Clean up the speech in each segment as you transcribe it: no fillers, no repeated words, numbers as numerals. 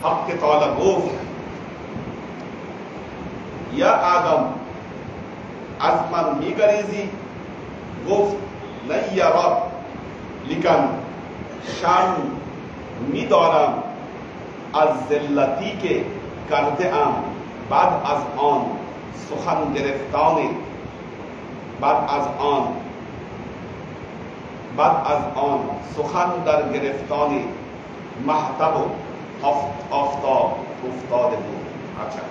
حق تعالى گفت یا آدم از من میگریزی؟ گفت نه یا رب، لیکن شرم میدارم از ذلتی که کرده ام بعد از آن سخن گرفتان سخن در گرفتان مهتاب و آفتاب افتاده بود। আচ্ছা,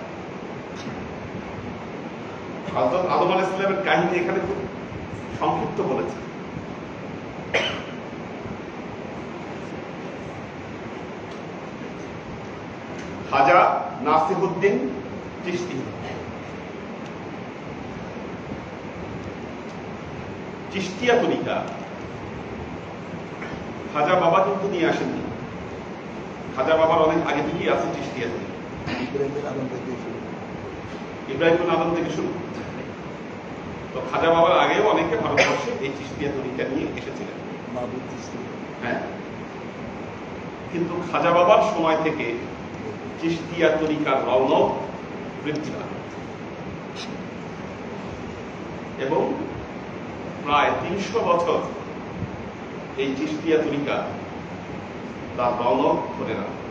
হযরত আদম আলাইহিস সালামের কাহিনী এখানে খুব সংক্ষিপ্ত বলেছে। খাজা নাসিরউদ্দিন চিশতি, চিশতিয়া তরিকা। খাজা বাবা কিন্তু নিয়ে আসেননি, খাজা বাবার অনেক আগে থেকেই আছে চিশতিয়া তরিকা। ইব্রাহিম আদম থেকে শুরু। তো খাজা বাবার আগেও অনেকে ভারতবর্ষে এই চিশতিয়া তরিকা নিয়ে এসেছিলেন। হ্যাঁ, কিন্তু খাজা বাবার সময় থেকে চিশতিয়া তরিকার রৌনক বৃদ্ধি পায় এবং প্রায় ৩০০ বছর এই চিশতিয়া তরিকা তার রৌনক ধরে রাখে।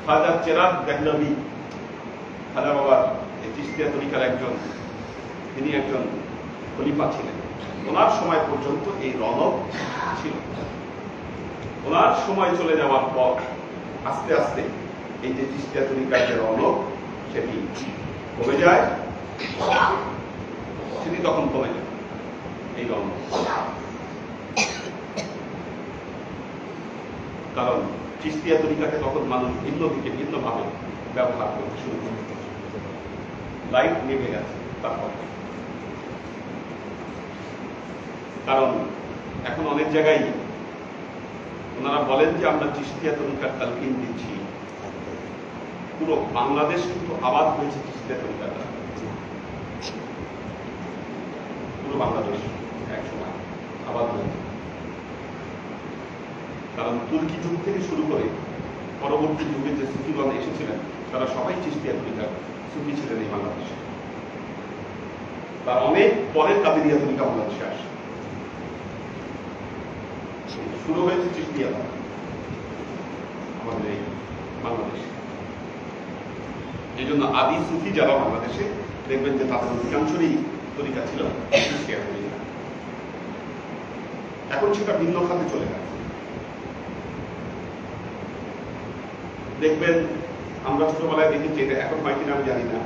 খাজা চেরাগ দেহলভি খাজা বাবার এই চিশতিয়া তরিকার তিনি একজন খলিফা ছিলেন। ওনার সময় পর্যন্ত এই রৌনক ছিল। ওনার সময় চলে যাওয়ার পর আস্তে আস্তে এই যে চিশতিয়া তরিকার যে রৌনক সেটি কমে যায়, সেটি তখন কমে যায় এই রৌনক। কারণ চিশতিয়া তরিকাকে তখন মানুষ ভিন্ন দিকে ভিন্নভাবে ব্যবহার করতে শুরু করে। লাইট নেমে গেছে তারপর, কারণ এখন অনেক জায়গায় ওনারা বলেন যে আমরা চিশতিয়া তরিকার তালকিন দিচ্ছি। পুরো বাংলাদেশ কিন্তু আবাদ হয়েছে চিশতিয়া তরিকার দ্বারা, পুরো বাংলাদেশ এক সময় আবাদ হয়েছে। কারণ তুর্কি যুগ থেকে শুরু করে পরবর্তী যুগে যে সুফিগণ এসেছিলেন তারা সবাই চিশতিয়া তরিকার সুফি ছিলেন এই বাংলাদেশে। তার অনেক পরে কাদেরিয়া তরিকা বাংলাদেশে আসে। শুরু হয়েছে চিশতিয়া আমাদের এই বাংলাদেশে। এই জন্য আদি সুফি যারা বাংলাদেশে দেখবেন যে তাদের অধিকাংশই তরিকা ছিল চিশতিয়া তরিকা। এখন সেটা ভিন্ন খাতে চলে গেছে। দেখবেন আমরা ছোটবেলায় দেখেছি, এটা এখন হয় কিনা আমি জানি না,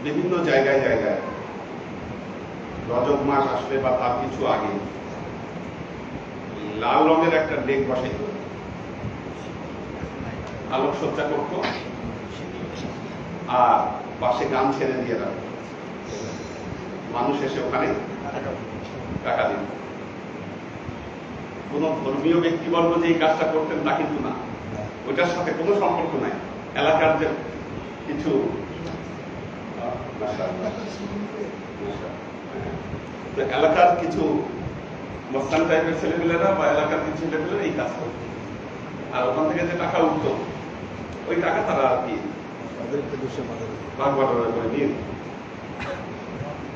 বিভিন্ন জায়গায় জায়গায় রজব মাস আসলে বা তার কিছু আগে লাল রঙের একটা ডেক বসাইত, আলোকসজ্জা করত আর পাশে গান ছেড়ে দিয়ে রাখত। মানুষ এসে ওখানে টাকা দিত। কোন ধর্মীয় ব্যক্তিবর্গ যে এই কাজটা করতেন তা কিন্তু না, ওইটার সাথে কোনো সম্পর্ক নাই। এলাকার যে কিছু এলাকার কিছু মস্তান টাইপের ছেলেমেলেরা বা এলাকার কিছু ছেলেমেলেরা এই কাজ করত, আর ওখান থেকে যে টাকা উঠত ওই টাকা তারা আর কি ভাগ বাটোয়ারা করে নিয়ে।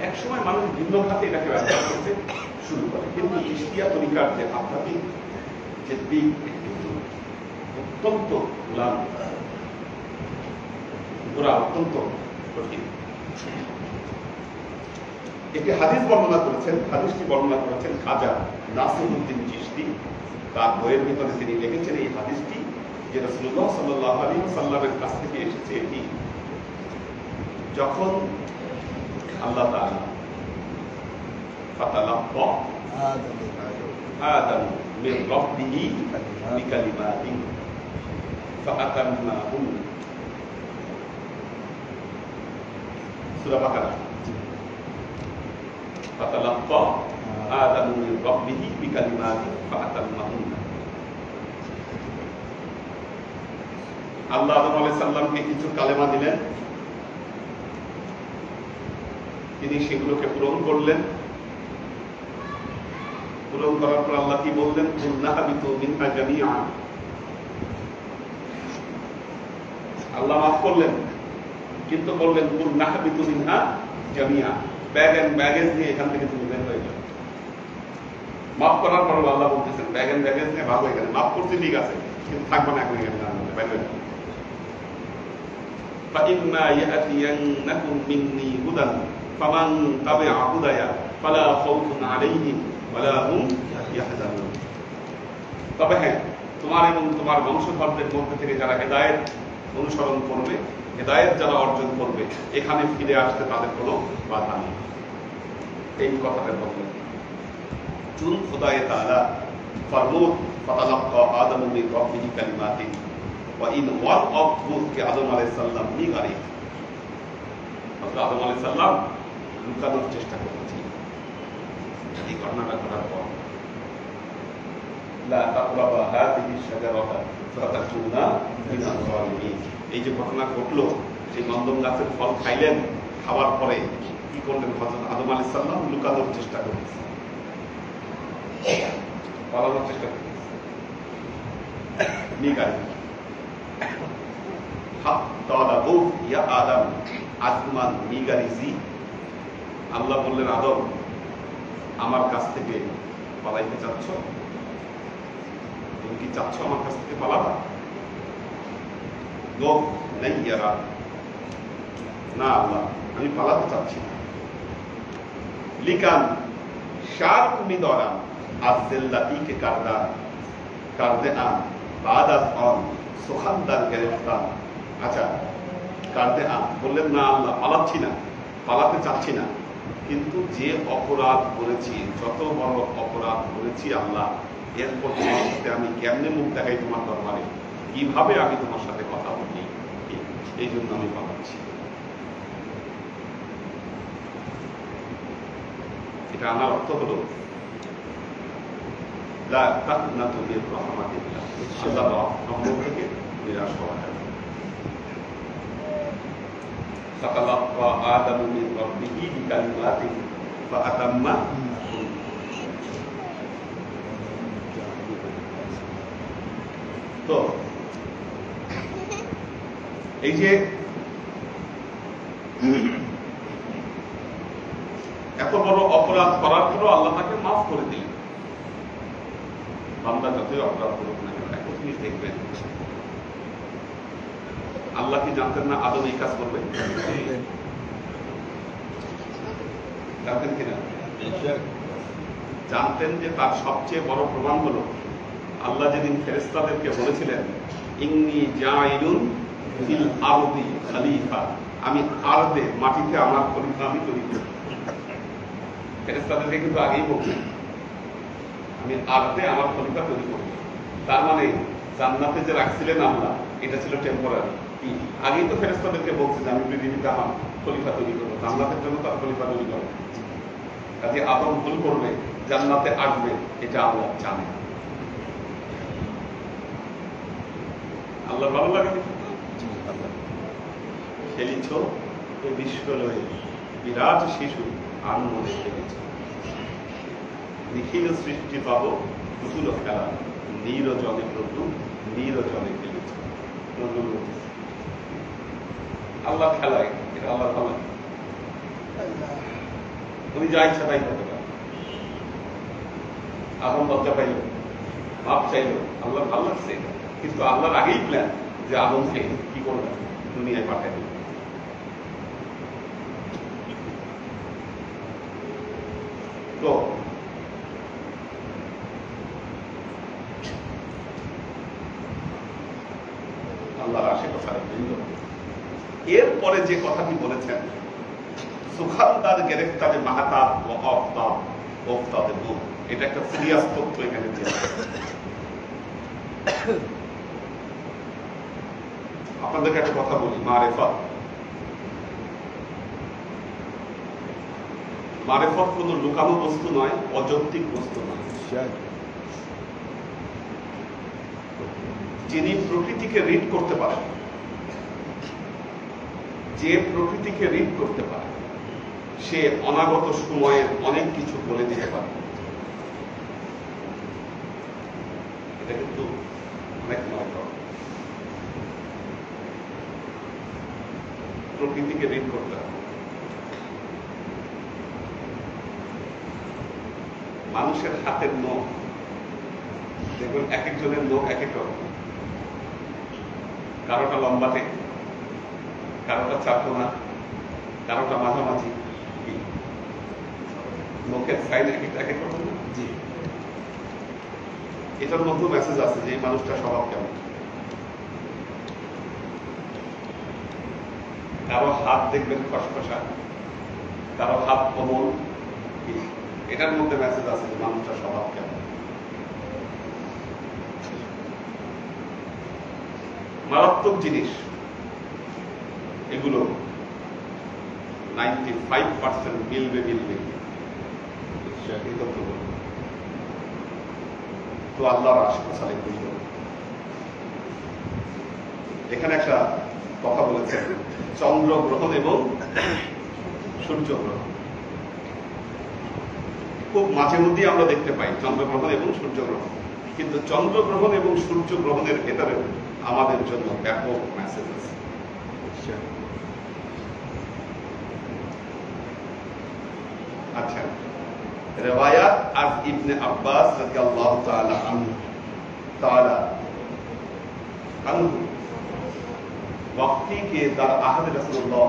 এক সময় মানুষ ভিন্ন খাতে এটাকে ব্যবহার করতে শুরু করে, কিন্তু চিশতিয়া তরিকার যে আধ্যাত্মিক যে দিক অত্যন্ত গোলাম, ওরা অত্যন্ত কঠিন। একটি হাদিস বর্ণনা করেছেন, হাদিসটি বর্ণনা করেছেন খাজা নাসিরউদ্দিন চিশতি। তার বইয়ের ভিতরে তিনি লিখেছেন এই হাদিসটি যে রাসূলুল্লাহ সাল্লাল্লাহু আলাইহি ওয়াসাল্লামের কাছ থেকে এসেছে। এটি যখন আল্লাহ তাআলা ফাতালাক্কা আদম মিন রাব্বিহি বিকালিমাতিন ফাআতাম্মাহুন, সূরা বাকারা। ফাতালাক্কা আদম মিন রাব্বিহি বিকালিমাতিন ফাআতাম্মাহুন। আল্লাহ আদম আলাইহিস সালামকে কিছু কালেমা দিলেন, তিনি সেগুলোকে পূরণ করলেন। পূরণ করার পর আল্লাহ কি বললেন? কুল্লাহাবিতু মিনহা জামিআ। আল্লাহ মাফ করলেন, কিন্তু বললেন কুল্লাহাবিতু মিনহা জামিআ, ব্যাগ এন্ড ব্যাগেজ নিয়ে এখান থেকে তুমি বের হয়ে যাও। মাফ করার পর আল্লাহ বলতেছেন ব্যাগ এন্ড ব্যাগেজ নিয়ে ভালো, এখানে মাফ করতে ঠিক আছে, কিন্তু থাকবো না এখন এখানে, বের হয়ে যাও। فإما يأتينكم مني هدى فمن تبع هدايا فلا خوف عليهم ولا هم يحزنون। তবে হ্যাঁ, তোমার এবং তোমার বংশধরদের মধ্যে থেকে যারা হেদায়েত অনুসরণ করবে, হেদায়েত যারা অর্জন করবে, এখানে ফিরে আসতে তাদের কোনো বাধা নেই। এই কথাটা বললেন চুন খুদায়ে তাআলা ফরমুদ ফাতালাক্কা আদমু মিন রাব্বিহি কালিমাতিন ওয়া ইন ওয়ান অফ বুথ কে আদম আলাইহিস সালাম নি গারি। হযরত আদম আলাইহিস সালাম লুকানোর চেষ্টা করেছেন। এই ঘটনাটা ঘটার পর লা তাকরাবা হাযিহি শাজারাতা ফাতাকুনা মিনাল যালিমিন, এই যে ঘটনা ঘটলো, সেই গন্ধম গাছের ফল খাইলেন, খাওয়ার পরে কি করলেন? হযরত আদম আলাইহিস সালাম লুকানোর চেষ্টা করেছেন, পালানোর চেষ্টা করেছেন। নি গারি আল্লাহ বললেন আদম, আমার কাছ থেকে পালাইতে চাচ্ছ? তুমি কি চাচ্ছ আমার কাছ থেকে পালাবা? না আল্লাহ, আমি পালাতে চাচ্ছি না। লিকান শার তুমি দরা আজেল্লাতি কে কারদার কারদে আন বাদাস অন সুখানদার গ্রেফতার। আচ্ছা, কারদে আন বললেন না আল্লাহ, পালাচ্ছি না, পালাতে চাচ্ছি না, কিন্তু যে অপরাধ করেছি, যত বড় অপরাধ করেছি আল্লাহ, এরপর আমি কেমনে মুখ দেখাই তোমার দরবারে, কিভাবে আমি তোমার সাথে কথা বলি, এই জন্য আমি পালাচ্ছি। এটা আমার অর্থ হলো লা তাকনাতু মির রাহমাতিল্লাহ, আল্লাহর রহমত থেকে নিরাশ হওয়া যায়। ফাতালাক্কা আদামু মির রাব্বিহি বিকালিমাতিন ফাআতাম্মাহুন্না। তো এই যে এত বড় অপরাধ করার পরও আল্লাহ তাকে মাফ করে দিলেন। বান্দা যতই অপরাধ করুক না কেন, একটা জিনিস দেখবেন, আল্লাহ কি জানতেন না আদম এই কাজ করবে? জানতেন কিনা? জানতেন। যে তার সবচেয়ে বড় প্রমাণ হলো আল্লাহ যেদিন ফেরেশতাদেরকে বলেছিলেন ইন্নী জাইলুন ফিল আরদি খলিফা, আমি আরদে মাটিতে আমার খলিফা আমি তৈরি করব। ফেরেশতাদেরকে কিন্তু আগেই বলছেন আমি আরদে আমার খলিফা তৈরি করব। তার মানে জান্নাতে যে রাখছিলেন আল্লাহ, এটা ছিল টেম্পোরারি। আগেই তো ফেরেশতাদেরকে বলছেন আমি পৃথিবীতে আমার খলিফা তৈরি করবো, জান্নাতের জন্য তার খলিফা তৈরি করবো। কাজে আদম ভুল করবে, জান্নাতে আসবে, এটা আল্লাহ জানে। আল্লাহ ভালো লাগে খেলিছ এই বিশ্বলয়ে বিরাট শিশু আনন্দে খেলেছ, নিখিল সৃষ্টি পাব প্রচুর খেলা, নীরজলে প্রভু নীরজলে খেলেছ। আল্লাহ খেলায়, এটা আল্লাহ ভালো, উনি যা ইচ্ছা তাই করতে পারেন। আদম লজ্জা পাইল, মাপ চাইল, আল্লাহ ভালো লাগছে, কিন্তু আল্লাহর আগেই প্ল্যান যে আদমকে কি করবেন, দুনিয়ায় পাঠাই দেবেন। তো আল্লাহর আশেপাশে এরপরে যে কথাটি বলেছেন সুখানদার গ্রেফতারে মাহাতাব ও আফতাব ওফতাদের মুখ, এটা একটা সিরিয়াস তথ্য এখানে দিয়েছে। আপনাদেরকে একটা কথা বলি, মারেফত, মারেফত কোন লুকানো বস্তু নয়, অযৌক্তিক বস্তু নয়। যিনি প্রকৃতিকে রিড করতে পারেন, যে প্রকৃতিকে রিড করতে পারে, সে অনাগত সময়ের অনেক কিছু বলে দিতে পারে। এটা কিন্তু অনেক মনে করো। প্রকৃতিকে ঋণ করতে হবে। মানুষের হাতের নখ দেখবেন এক একজনের নখ এক এক রকম, কারোটা লম্বাটে, কারোটা চারকোনা, কারোটা মাঝামাঝি। নখের সাইজ এক এক রকম। জি, এটার মধ্যে মেসেজ আছে যে এই মানুষটা স্বভাব কেমন। কারো হাত দেখবেন খসখসা, কারো হাত কোমল, এটার মধ্যে মেসেজ আছে যে মানুষটার স্বভাব কেমন। মারাত্মক জিনিস এগুলো 95% মিলবে। তো আল্লাহর আশেপাশে বুঝল। এখানে একটা কথা বলেছেন, চন্দ্রগ্রহণ এবং সূর্যগ্রহণ খুব মাঝে মধ্যেই আমরা দেখতে পাই, চন্দ্রগ্রহণ এবং সূর্যগ্রহণ। কিন্তু চন্দ্রগ্রহণ এবং সূর্যগ্রহণের ভেতরে আমাদের জন্য ব্যাপক মেসেজ আছে। আচ্ছা, रिवायत आज इब्ने अब्बास रज़ियल्लाहु ताला अन्हु वक्ती के दर अहद रसूलुल्लाह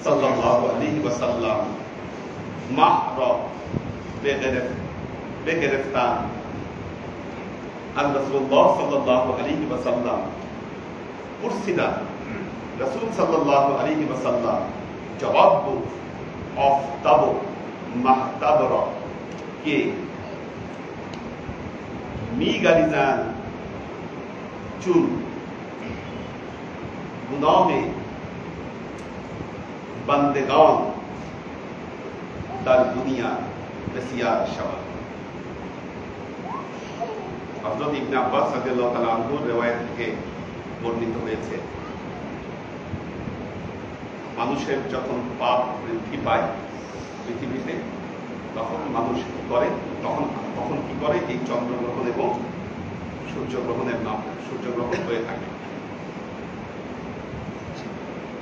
सल्लल्लाहु अलैहि वसल्लम महरा बेगिरफ्तान अन रसूलुल्लाह सल्लल्लाहु अलैहि वसल्लम उर्सिदा रसूल सल्लल्लाहु अलैहि वसल्लम जवाब ऑफ तबो महतबरा के मीगलिजान चुन गुनाह में बंदगान दर दुनिया बसियार शवा। हजरत इब्ने अब्बास রাদিয়াল্লাহু তাআলা আনহুর রিওয়ায়াত থেকে বর্ণিত হয়েছে, মানুষের যখন পাপ বৃদ্ধি পায় পৃথিবীতে, তখন মানুষ কি করে, তখন কি করে, এই চন্দ্রগ্রহণ এবং সূর্যগ্রহণের নাম সূর্যগ্রহণ হয়ে থাকে।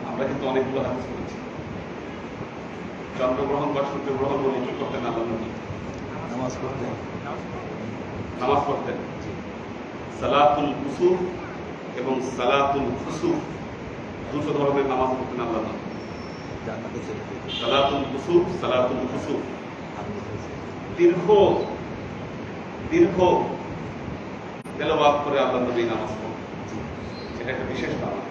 আমরা কিন্তু অনেকগুলো হাদিস করেছি। চন্দ্রগ্রহণ বা সূর্যগ্রহণ বলে কি করতেন? আল্লাহ নবী নামাজ পড়তেন। সালাতুল কুসুফ এবং সালাতুল খুসুফ দুটো ধরনের নামাজ পড়তেন আল্লাহ নবী। সালাতুল কুসুফ, সালাতুল খুসুফ দীর্ঘ তেলাওয়াত করে আল্লাহ নবী নামাজ পড়তেন। এটা একটা বিশেষ নামাজ।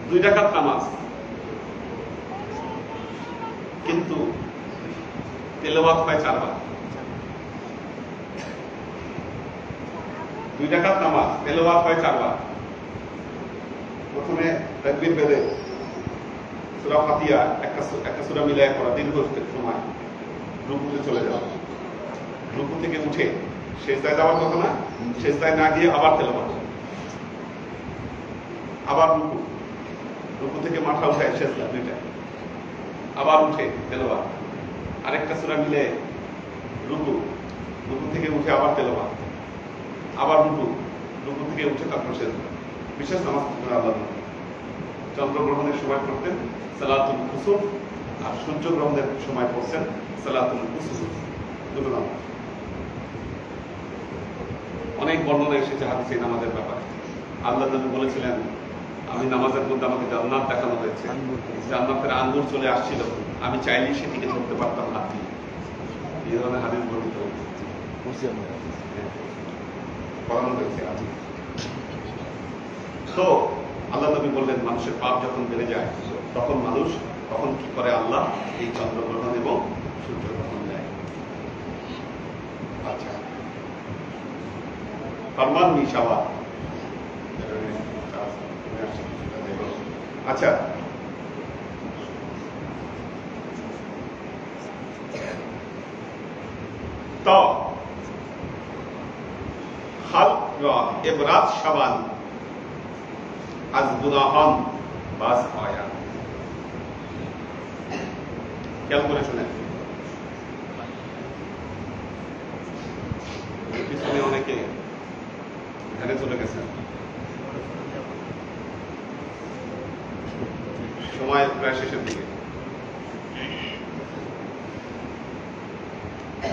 দুই রাকাত নামাজ, কিন্তু তেলাওয়াত হয় 4 বার। 2 রাকাত নামাজ, তেলাওয়াত হয় 4 বার। প্রথমে তাকবীর বেঁধে সূরা ফাতিহা একটা সূরা মিলায় পড়া, দীর্ঘ সময় রুকুতে চলে যাওয়া, রুকু থেকে উঠে সিজদায় যাওয়ার কথা না, সিজদায় না গিয়ে আবার তেলাওয়াত, আবার রুকু থেকে মাথা উঠায় সিজদা, দুইটা, আবার উঠে তেলাওয়াত, আরেকটা সূরা মিলে রুকু থেকে উঠে আবার তেলাওয়াত, আবার রুকু থেকে উঠে তারপর সিজদা। বিশেষ নামাজ পড়তেন আল্লাহ নবী। চন্দ্রগ্রহণের সময় পড়তেন সালাতুল কুসুফ, আর সূর্যগ্রহণের সময় পড়ছেন সালাতুল কুসুফ, দুটো নামাজ। অনেক বর্ণনা এসেছে হাদিসে নামাজের ব্যাপারে। আল্লাহ নবী বলেছিলেন, আমি নামাজের মধ্যে আমাকে জান্নাত দেখানো হয়েছে, জান্নাতের আঙ্গুর চলে আসছিল, আমি চাইলেই সেটিকে ধরতে পারতাম হাত দিয়ে। এই ধরনের হাদিস বর্ণিত হয়েছে। তো আল্লাহ নবী বললেন, মানুষের পাপ যখন বেড়ে যায় তখন কি করে আল্লাহ? এই চন্দ্রগ্রহণ এবং সূর্যগ্রহণ দেয়। আচ্ছা, ফরমান মিশাওয়া। আচ্ছা, তো খালক ইবরাত শাবান আজ গুনাহান বাস আয়া। খেয়াল করে শুনেন,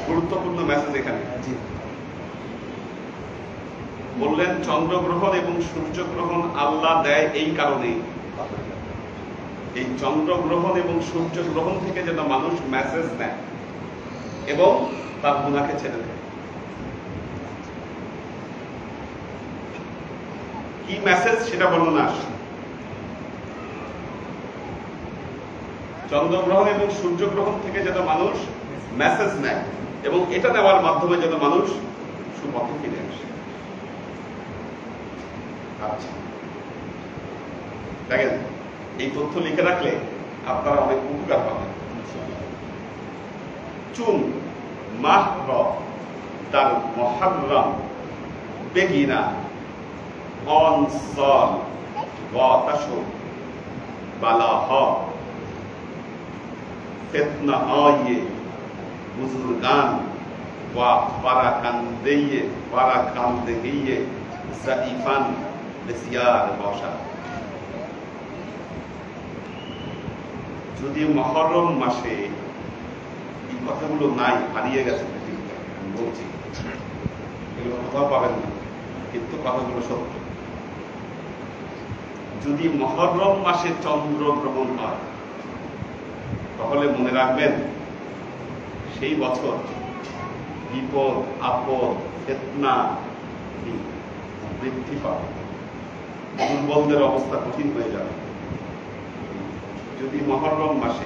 গুরুত্বপূর্ণ মেসেজ এখানে। বললেন চন্দ্রগ্রহণ এবং সূর্যগ্রহণ আল্লাহ দেয় এই কারণে, এই চন্দ্রগ্রহণ এবং সূর্যগ্রহণ থেকে যেন মানুষ মেসেজ নেয় এবং তার গুনাহকে ছেড়ে দেয়। কি মেসেজ সেটা বর্ণনা আসে। চন্দ্রগ্রহণ এবং সূর্যগ্রহণ থেকে যেন মানুষ মেসেজ নেয় এবং এটা নেওয়ার মাধ্যমে যেন মানুষ সুপথে ফিরে আসে। আচ্ছা, দেখেন এই তথ্য লিখে রাখলে আপনারা অনেক উপকার পাবেন। চুন মাহর তার মুহররম বেগিনা অনসল ওয়াতাশু বালাহ ফিতনা আয়ে বুজুর্গান ওয়া পারাকান্দেগিয়ে জাইফান বেসিয়ার বসা। যদি মুহররম মাসে এই কথাগুলো নাই, হারিয়ে গেছে পৃথিবীতে, আমি বলছি এগুলো কোথাও পাবেন না, কিন্তু কথাগুলো সত্য। যদি মুহররম মাসে চন্দ্রগ্রহণ হয় তাহলে মনে রাখবেন সেই বছর বিপদ আপদ ফিতনা বৃদ্ধি পাবে, দুর্বলদের অবস্থা কঠিন হয়ে যাবে। যদি মুহররম মাসে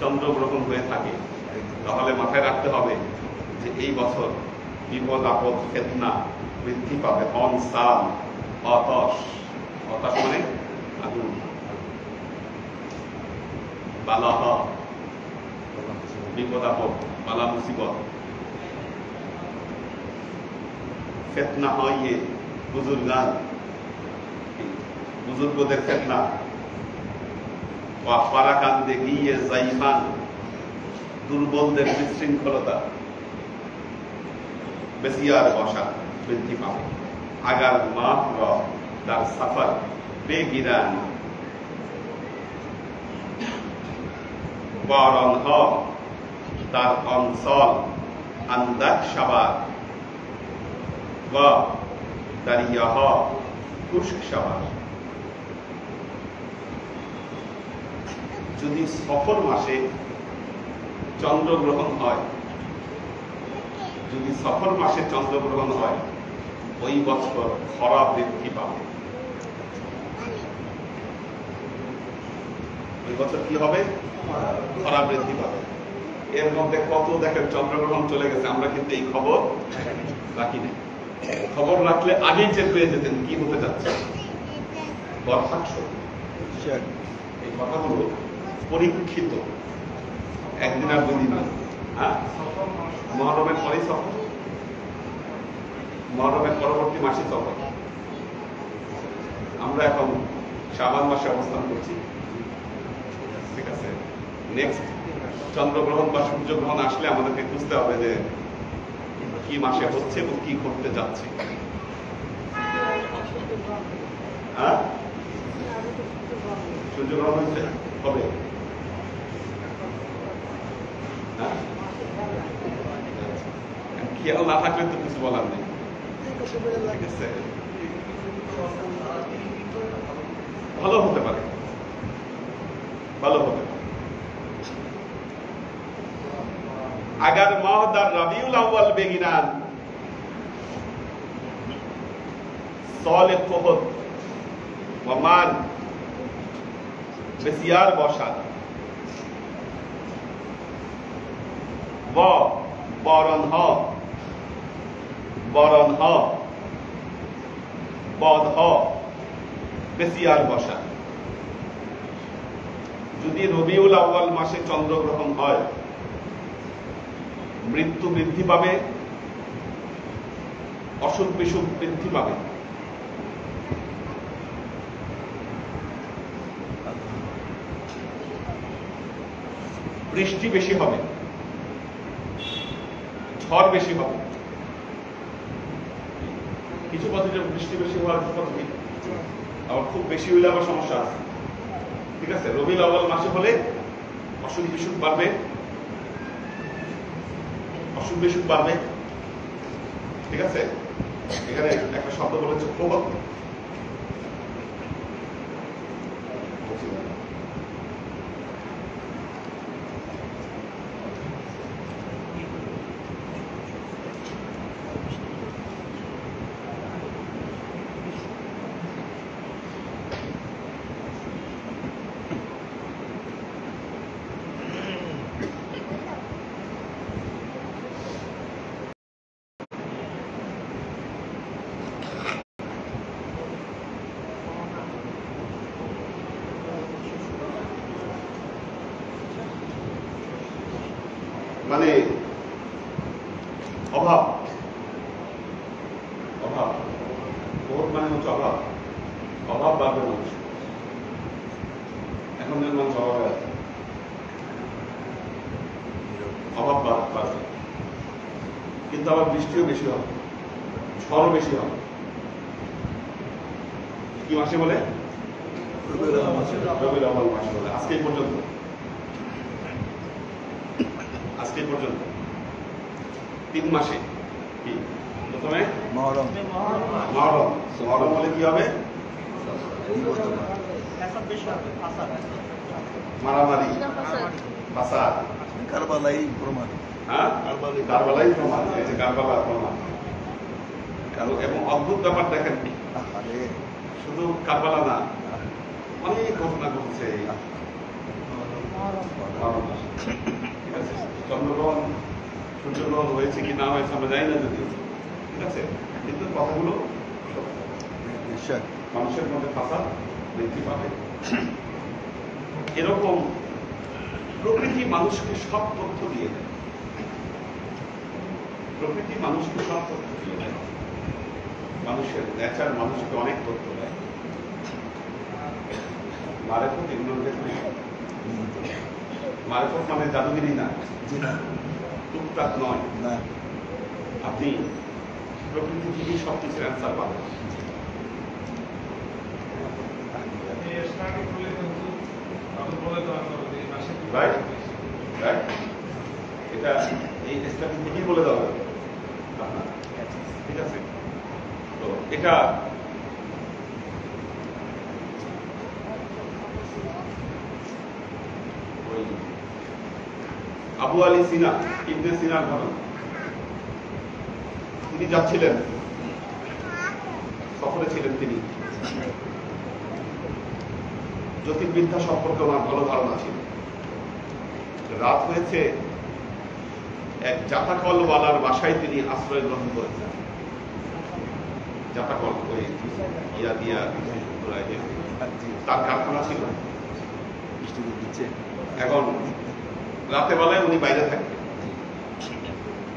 চন্দ্রগ্রহণ হয়ে থাকে তাহলে মাথায় রাখতে হবে যে এই বছর বিপদ আপদ ফিতনা বৃদ্ধি পাবে। অনসাল অতশ, অতশ মানে আগুন, বালাহ বিপদ আপদ, বালা মুসিবত, ফিতনা হয় বুজুর্গান বুজুর্গদের ফিতনা, পারাকান্দে গিয়ে জাইফান দুর্বলদের বিশৃঙ্খলতা, বেসিয়ার বসা বৃদ্ধি পাবে। আগার মাহ তার সফর বেগিরান বরণ হ তার অঞ্চল আন্দাজ সাবার দাঁড়িয়ে হ খুশক সাবার। যদি সফর মাসে চন্দ্রগ্রহণ হয়, যদি সফর মাসে চন্দ্রগ্রহণ হয় ওই বছর খরা বৃদ্ধি পাবে। ওই বছর কি হবে? খরা বৃদ্ধি পাবে। এর মধ্যে কত দেখেন চন্দ্রগ্রহণ চলে গেছে, আমরা কিন্তু এই খবর রাখি না। খবর রাখলে আগেই চেক পেয়ে যেতেন কি হতে যাচ্ছে। এই কথাগুলো পরীক্ষিত, একদিন আর দুদিন না। হ্যাঁ, মুহররমের পরেই সফর, মুহররমের পরবর্তী মাসে সফর। আমরা এখন শাবান মাসে অবস্থান করছি, ঠিক আছে। নেক্সট চন্দ্রগ্রহণ বা সূর্যগ্রহণ আসলে আমাদেরকে বুঝতে হবে যে কি মাসে হচ্ছে এবং কি ঘটতে যাচ্ছে। হ্যাঁ, সূর্যগ্রহণ হচ্ছে কবে? খেয়াল না থাকলে তো কিছু বলার নেই। ভালো হতে পারে, ভালো হতে পারে। আগার মাহদার রাবিউল আউয়াল বেগিনান সলে ফহদ ওমান বেসিয়ার বসা বরণ হ বদ হ বেসিয়ার বসা। যদি রবিউল আউয়াল মাসে চন্দ্রগ্রহণ হয় মৃত্যু বৃদ্ধি পাবে, অসুখ বিসুখ বৃদ্ধি পাবে। বৃষ্টি বেশি হবে, ঝড় বেশি হবে। কিছু পদ্ধতি বৃষ্টি বেশি হওয়ার পদ্ধতি, আবার খুব বেশি হইলে আবার সমস্যা আছে। ঠিক আছে, রবিউল আউয়াল মাসে হলে অসুখ বিসুখ বাড়বে, অসুখ বিসুখ বাড়বে। ঠিক আছে, এখানে একটা শব্দ বলেছে প্রবত, মানে অভাব, অভাব, বহুত মানে হচ্ছে অভাব, অভাব বাড়বে মানুষ। এখন যেন মানুষ অভাবে আছে, অভাব বাড়বে, কিন্তু আবার বৃষ্টিও বেশি হবে, ঝড়ও বেশি হবে। কি মাসে বলে? রবিউল আউয়াল মাসে বলে। আজকে পর্যন্ত, আজকে পর্যন্ত 3 মাসে কি প্রথমে মহরম, মহরম, মহরম বলে কি হবে? মারামারি, ফাসাদ, কারবালাই প্রমাণ, হ্যাঁ কারবালাই প্রমাণ, এই যে কারবালা প্রমাণ। এবং অদ্ভুত ব্যাপার দেখেন, শুধু কারবালা না, অনেক ঘটনা ঘটছে মহরম মাসে। ঠিক আছে, চন্দ্রগ্রহণ সূর্যগ্রহণ হয়েছে কি না হয়েছে আমরা জানি না যদিও, ঠিক আছে, কিন্তু কথাগুলো মানুষের মধ্যে ফাসাদ বৃদ্ধি পাবে। এরকম প্রকৃতি মানুষকে সব তথ্য দিয়ে দেয়, প্রকৃতি মানুষকে সব তথ্য দিয়ে দেয়, মানুষের নেচার মানুষকে অনেক তথ্য দেয়। মারেফত ইগনোরেট নেই, মারেফত মানে জাদুগিরি না, টুকটাক নয়, আপনি প্রকৃতি থেকে সবকিছুর অ্যান্সার পাবেন। এটা এই ইসলামিক দিকই বলে দেওয়া হবে আপনার, ঠিক আছে। তো এটা ওই আবু আলী সিনা, ইবনে সিনার ঘটনা। তিনি যাচ্ছিলেন, সফরে ছিলেন তিনি, জ্যোতির্বিদ্যা সম্পর্কে ওনার ভালো ধারণা ছিল। রাত হয়েছে, এক জাতাকলওয়ালার বাসায় তিনি আশ্রয় গ্রহণ করেছেন। জাতাকল ওই ইয়া দিয়া তার কারখানা ছিল। এখন রাতে বেলায় উনি বাইরে থাকতেন,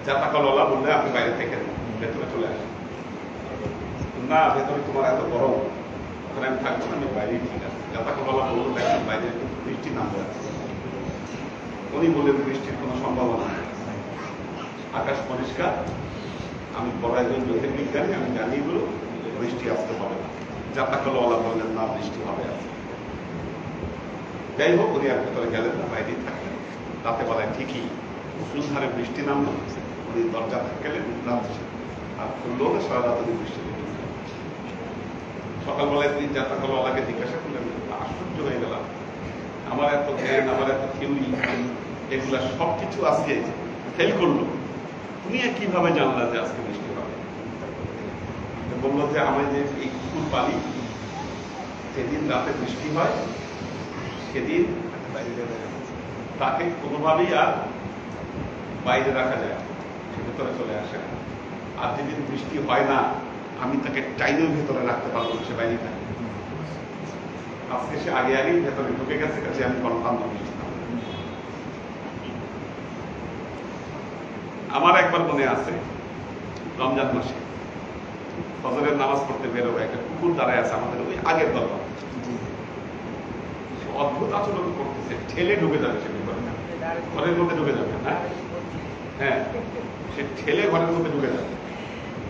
জাতাকলওয়ালা বললে আপনি বাইরে থাকেন, ভেতরে চলে আসেন। না, ভেতরে তোমার এত গরম, ওখানে আমি থাকবো না, আমি বাইরেই ঠিক আছে। জাতাকলওয়ালা বলল দেখেন বাইরে বৃষ্টি নামবে আছে। উনি বললেন বৃষ্টির কোনো সম্ভাবনা নেই, আকাশ পরিষ্কার, আমি পড়াইজন জ্যোতির্বিজ্ঞানী, আমি জানি এগুলো, বৃষ্টি আসতে হবে না। জাতাকলওয়ালা বললেন না, বৃষ্টি হবে আছে। যাই হোক, উনি আর ভেতরে গেলেন না, বাইরেই থাকলেন। রাতে বেলায় ঠিকই মুষলধারে বৃষ্টি নামলো, উনি দরজা গেলেন, আর খুললো না, সারা রাত উনি বৃষ্টি দেখলেন। সকালবেলায় তিনি জাতাকলওয়ালাকে জিজ্ঞাসা করলেন, আশ্চর্য হয়ে গেলাম, আমার এত জ্ঞান, আমার এত থিওরি, এগুলা সবকিছু আজকে ফেল করলো, তুমি কিভাবে জানলা যে আজকে বৃষ্টি হবে? বললো যে আমি যে এই কুকুর পালি, যেদিন রাতে বৃষ্টি হয় সেদিন তাকে কোনোভাবেই আর বাইরে রাখা যায়, সে ভেতরে চলে আসে। আর যেদিন বৃষ্টি হয় না, আমি তাকে টাইনের ভেতরে রাখতে পারবো, সে বাইরে থাকে। আজকে সে আগে আগেই ভেতরে ঢুকে গেছে, কাছে আমি কনফার্ম বৃষ্টি। আমার একবার মনে আছে, রমজান মাসে ফজরের নামাজ পড়তে বেরোবে, একটা কুকুর দাঁড়ায় আছে আমাদের ওই আগের দরবার। অদ্ভুত আচরণ করতেছে, ঠেলে ঢুকে যাবে সে ঘরের মধ্যে ঢুকে যাবে। হ্যাঁ, সে ঠেলে ঘরের মধ্যে ঢুকে যাবে।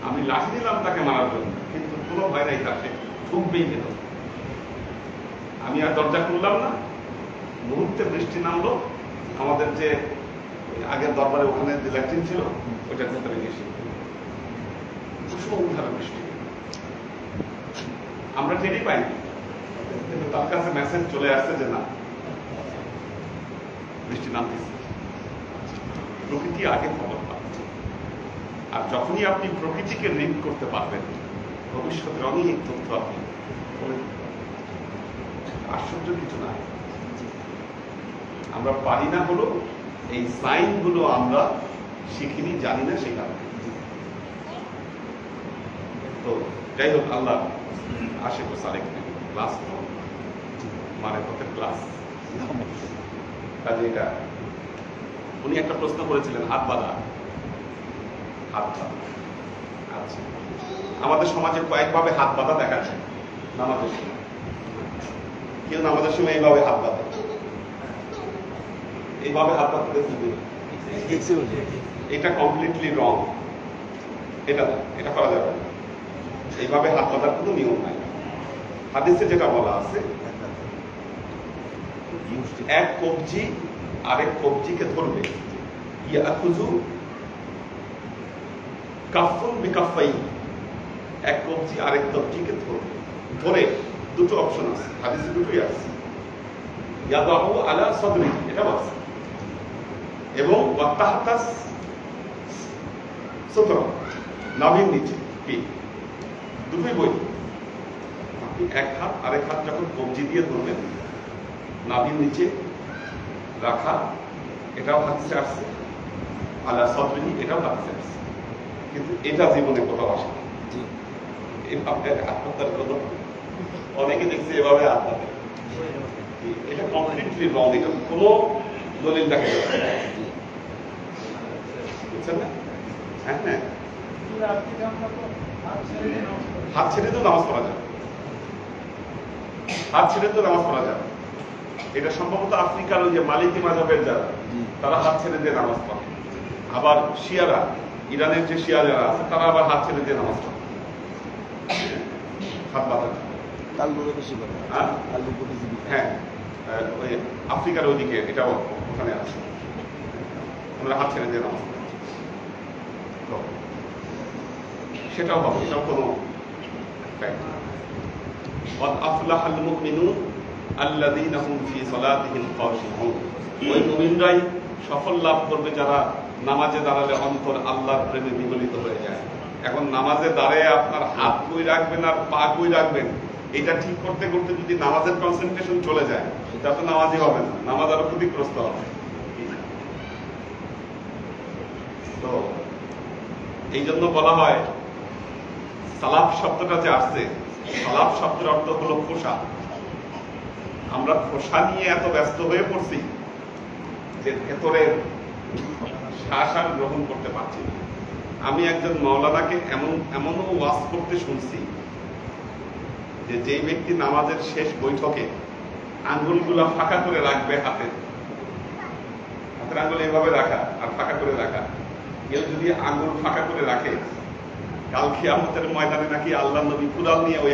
আমি লাঠি দিলাম তাকে মারার জন্য, কিন্তু কোনো ভয় নাই তার, সে ঢুকবেই ভেতর। আমি আর দরজা খুললাম না, মুহূর্তে বৃষ্টি নামলো। আমাদের যে আগের দরবারে ওখানে যে ল্যাট্রিন ছিল ওইটার ভেতরে গেছি, মুষলধারে বৃষ্টি। আমরা টেরই পাইনি, কিন্তু তার কাছে মেসেজ চলে আসছে যে না, বৃষ্টি নামতেছে। প্রকৃতি আগে খবর পাচ্ছে। আর যখনই আপনি প্রকৃতিকে লিঙ্ক করতে পারবেন, ভবিষ্যতের অনেক তথ্য আপনি আশ্চর্য কিছু না। আমরা পারি না হলো এই সাইন গুলো আমরা শিখিনি, জানি না, সেই কারণে। তো যাই হোক, আল্লাহ আশিক সালেক ক্লাস তো মানে প্রত্যেক ক্লাস কাজে এটা। উনি একটা প্রশ্ন করেছিলেন, হাত বাঁধা। হাত বাঁধা, আচ্ছা, আমাদের সমাজে কয়েকভাবে হাত বাঁধা দেখা যায় নামাজের সময়। কেউ নামাজের সময় এইভাবে হাত বাঁধে, এইভাবে হাত বাঁধতে দেখতে, এটা কমপ্লিটলি রং। এটা করা যাবে না, এইভাবে হাত বাঁধার কোনো নিয়ম নাই। হাদিসে যেটা বলা আছে, এক কবজি আরেক কবজিকে ধরবে, ইয়াখুযু কাফুন বিকাফাই, এক কবজি আরেক কবজিকে ধরবে। ধরে দুটো অপশন আছে, হাদিসে দুটোই আছে। ইয়াদাহু আলা সাদরি, এটা আছে, এবং ওয়াতাহতাস সুতরা, নাভির নিচে। কি দুটোই বই। আপনি এক হাত আরেক হাত যখন কবজি দিয়ে ধরবেন, নাভির নিচে রাখা, এটাও হাদিসে আসছে। আলা সাদরি, এটাও হাদিসে আসছে, কিন্তু এটা জীবনে কোথাও আসে না। এভাবে হাত পাতার কোনো, অনেকে দেখছে এভাবে হাত পাতে, এটা কমপ্লিটলি রং। এটা কোনো দলিল দেখা যাবে না, বুঝছেন না? হ্যাঁ হ্যাঁ, হাত ছেড়ে তো নামাজ পড়া যাবে, হাত ছেড়ে তো নামাজ পড়া যাবে। এটা সম্ভবত আফ্রিকার ওই যে মালিকি মাযহাবের যারা, তারা হাত ছেড়ে দিয়ে নামাজ পড়ে। আবার শিয়ারা, ইরানের যে শিয়া যারা আছে, তারা আবার হাত ছেড়ে দিয়ে নামাজ পড়ে। হাত বাঁধা, হ্যাঁ, ওই আফ্রিকার ওইদিকে এটাও ওখানে আছে, ওনারা হাত ছেড়ে দিয়ে নামাজ পড়ে। সেটাও হবে, এটাও কোনো আফলাহাল মুমিনুন আল্লাযীনা হুম ফি সালাতিহিম খাশিউন, ওই মুমিনরাই সফল লাভ করবে যারা নামাজে দাঁড়ালে অন্তর আল্লাহর প্রেমে বিগলিত হয়ে যায়। এখন নামাজে দাঁড়িয়ে আপনার হাত কই রাখবেন আর পা কই রাখবেন, এটা ঠিক করতে করতে যদি নামাজের কনসেন্ট্রেশন চলে যায়, সেটা তো নামাজই হবে না, নামাজ আরো ক্ষতিগ্রস্ত হবে। তো এই জন্য বলা হয়, সালাফ শব্দটা যে আসছে, সালাফ শব্দের অর্থ হলো খোসা। আমরা খোসা নিয়ে এত ব্যস্ত হয়ে পড়ছি যে ভেতরের শ্বাস আর গ্রহণ করতে পারছি না। আমি একজন মাওলানাকে এমনও ওয়াজ করতে শুনছি যে যেই ব্যক্তি নামাজের শেষ বৈঠকে আঙ্গুলগুলা ফাঁকা করে রাখবে, হাতের আঙ্গুল এইভাবে রাখা আর ফাঁকা করে রাখা, কেউ যদি আঙ্গুল ফাঁকা করে রাখে, কাল কিয়ামতের ময়দানে নাকি আল্লাহ নবী কুড়াল নিয়ে ওই